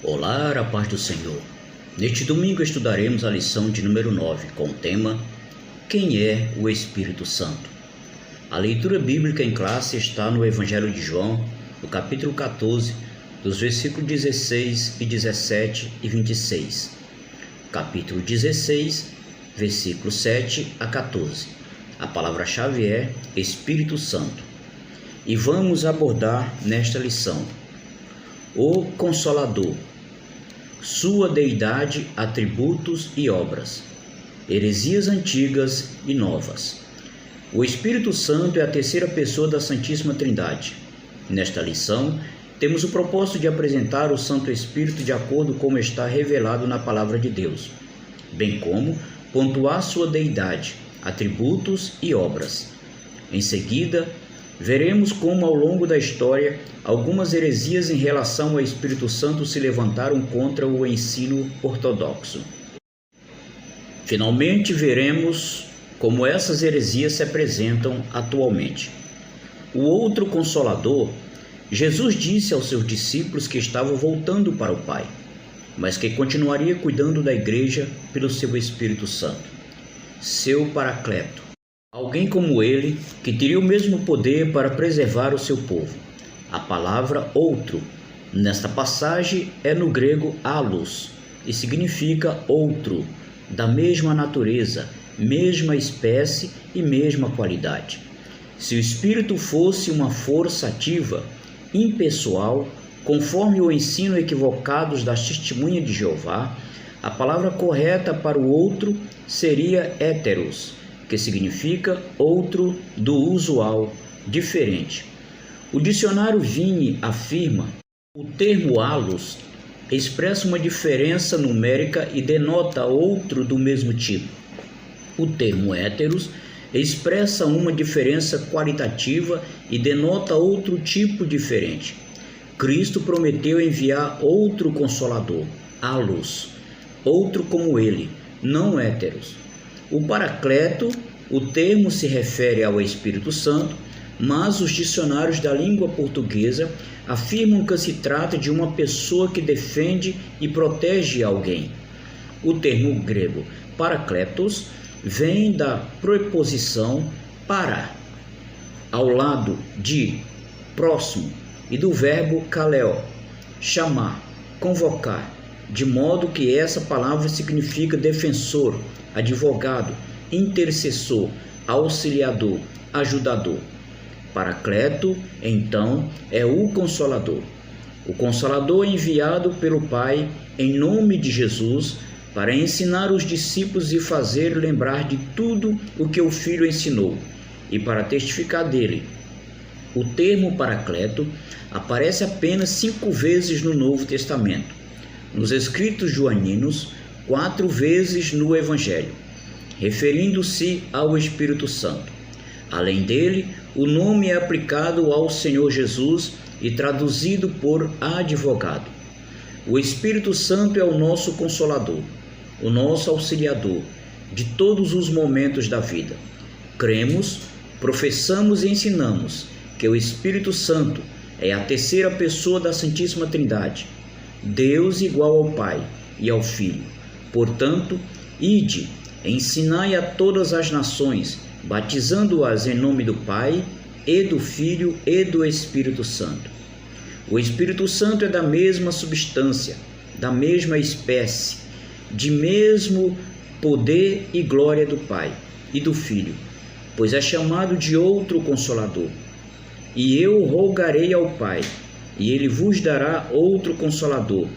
Olá, a paz do Senhor. Neste domingo estudaremos a lição de número 9 com o tema Quem é o Espírito Santo? A leitura bíblica em classe está no Evangelho de João, no capítulo 14, dos versículos 16 e 17 e 26. Capítulo 16, versículo 7 a 14. A palavra-chave é Espírito Santo. E vamos abordar nesta lição o Consolador, sua deidade, atributos e obras, heresias antigas e novas. O Espírito Santo é a terceira pessoa da Santíssima Trindade. Nesta lição, temos o propósito de apresentar o Santo Espírito de acordo com está revelado na Palavra de Deus, bem como pontuar sua deidade, atributos e obras. Em seguida, veremos como ao longo da história algumas heresias em relação ao Espírito Santo se levantaram contra o ensino ortodoxo. Finalmente veremos como essas heresias se apresentam atualmente. O outro Consolador, Jesus disse aos seus discípulos que estavam voltando para o Pai, mas que continuaria cuidando da igreja pelo seu Espírito Santo, seu Paracleto. Alguém como ele, que teria o mesmo poder para preservar o seu povo. A palavra outro, nesta passagem, é no grego allos, e significa outro, da mesma natureza, mesma espécie e mesma qualidade. Se o Espírito fosse uma força ativa, impessoal, conforme o ensino equivocado das testemunhas de Jeová, a palavra correta para o outro seria héteros, que significa outro do usual, diferente. O dicionário Vini afirma o termo allos expressa uma diferença numérica e denota outro do mesmo tipo. O termo héteros expressa uma diferença qualitativa e denota outro tipo diferente. Cristo prometeu enviar outro Consolador, allos, outro como ele, não héteros. O Paracleto, o termo se refere ao Espírito Santo, mas os dicionários da língua portuguesa afirmam que se trata de uma pessoa que defende e protege alguém. O termo grego Parakletos vem da preposição para, ao lado de, próximo, e do verbo kaleo, chamar, convocar, de modo que essa palavra significa defensor, advogado, intercessor, auxiliador, ajudador. Paracleto, então, é o Consolador. O Consolador é enviado pelo Pai em nome de Jesus para ensinar os discípulos e fazer lembrar de tudo o que o Filho ensinou e para testificar dele. O termo Paracleto aparece apenas 5 vezes no Novo Testamento, nos escritos joaninos, 4 vezes no Evangelho, referindo-se ao Espírito Santo. Além dele, o nome é aplicado ao Senhor Jesus e traduzido por advogado. O Espírito Santo é o nosso Consolador, o nosso auxiliador de todos os momentos da vida. Cremos, professamos e ensinamos que o Espírito Santo é a terceira pessoa da Santíssima Trindade, Deus igual ao Pai e ao Filho. Portanto, ide, ensinai a todas as nações, batizando-as em nome do Pai, e do Filho e do Espírito Santo. O Espírito Santo é da mesma substância, da mesma espécie, de mesmo poder e glória do Pai e do Filho, pois é chamado de outro Consolador. E eu rogarei ao Pai, e ele vos dará outro Consolador,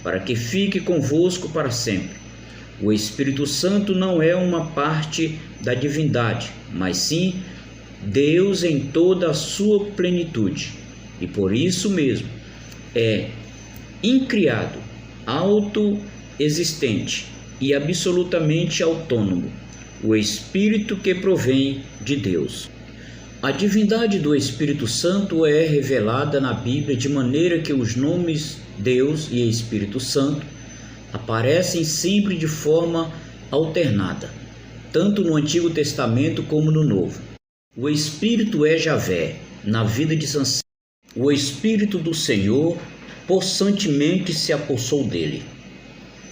para que fique convosco para sempre. O Espírito Santo não é uma parte da divindade, mas sim Deus em toda a sua plenitude. E por isso mesmo é incriado, autoexistente e absolutamente autônomo, o Espírito que provém de Deus. A divindade do Espírito Santo é revelada na Bíblia de maneira que os nomes Deus e Espírito Santo aparecem sempre de forma alternada, tanto no Antigo Testamento como no Novo. O Espírito é Javé, na vida de Sansão. O Espírito do Senhor possantemente se apossou dele.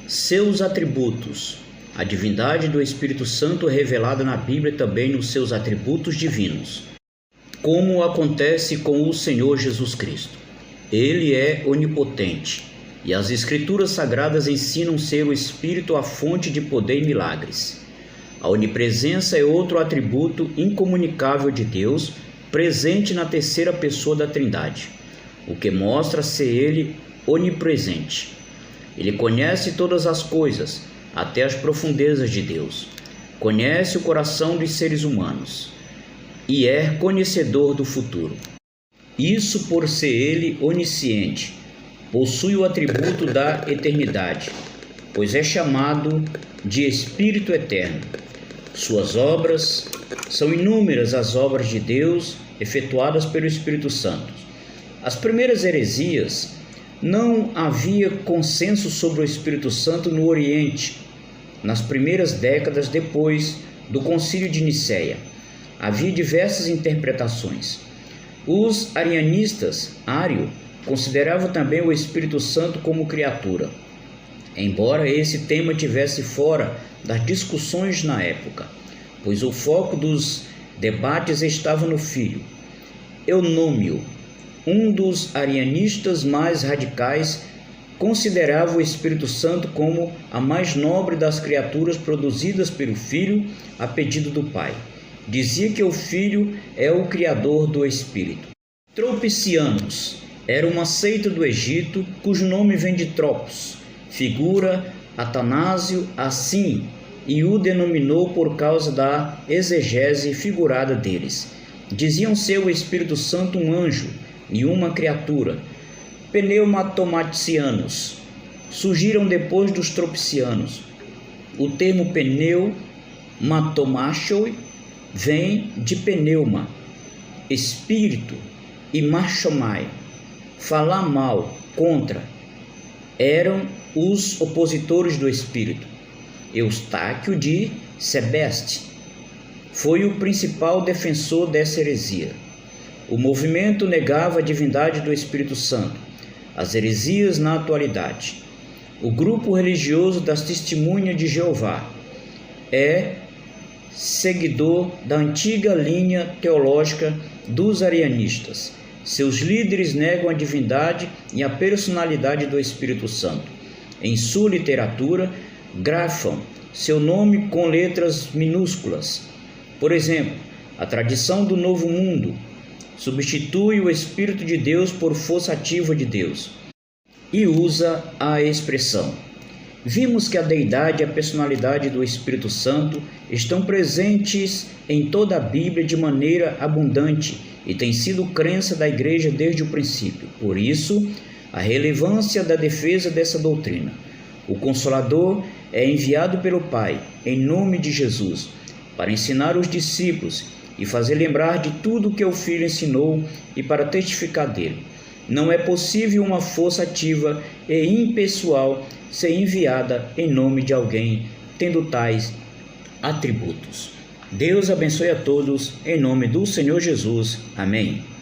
Seus atributos. A divindade do Espírito Santo é revelada na Bíblia também nos seus atributos divinos, como acontece com o Senhor Jesus Cristo. Ele é onipotente, e as Escrituras Sagradas ensinam ser o Espírito a fonte de poder e milagres. A onipresença é outro atributo incomunicável de Deus, presente na terceira pessoa da Trindade, o que mostra ser Ele onipresente. Ele conhece todas as coisas, até as profundezas de Deus. Conhece o coração dos seres humanos e é conhecedor do futuro. Isso por ser Ele onisciente. Possui o atributo da eternidade, pois é chamado de Espírito Eterno. Suas obras são inúmeras, as obras de Deus efetuadas pelo Espírito Santo. As primeiras heresias, não havia consenso sobre o Espírito Santo no Oriente. Nas primeiras décadas depois do Concílio de Nicéia, havia diversas interpretações. Os arianistas, Ário, consideravam também o Espírito Santo como criatura, embora esse tema tivesse fora das discussões na época, pois o foco dos debates estava no Filho. Eunômio, um dos arianistas mais radicais, considerava o Espírito Santo como a mais nobre das criaturas produzidas pelo Filho a pedido do Pai. Dizia que o Filho é o criador do Espírito. Tropicianos era uma seita do Egito cujo nome vem de Tropos, figura Atanásio assim, e o denominou por causa da exegese figurada deles. Diziam ser o Espírito Santo um anjo e uma criatura. Pneumatomatianos surgiram depois dos tropicianos. O termo pneumatomachoi vem de pneuma, espírito, e machomai, falar mal, contra. Eram os opositores do Espírito. Eustáquio de Sebeste foi o principal defensor dessa heresia. O movimento negava a divindade do Espírito Santo. As heresias na atualidade. O grupo religioso das Testemunhas de Jeová é seguidor da antiga linha teológica dos arianistas. Seus líderes negam a divindade e a personalidade do Espírito Santo. Em sua literatura, grafam seu nome com letras minúsculas. Por exemplo, a tradição do Novo Mundo substitui o Espírito de Deus por força ativa de Deus e usa a expressão. Vimos que a deidade e a personalidade do Espírito Santo estão presentes em toda a Bíblia de maneira abundante e tem sido crença da Igreja desde o princípio. Por isso, a relevância da defesa dessa doutrina. O Consolador é enviado pelo Pai, em nome de Jesus, para ensinar os discípulos e fazer lembrar de tudo que o Filho ensinou e para testificar dele. Não é possível uma força ativa e impessoal ser enviada em nome de alguém tendo tais atributos. Deus abençoe a todos, em nome do Senhor Jesus. Amém.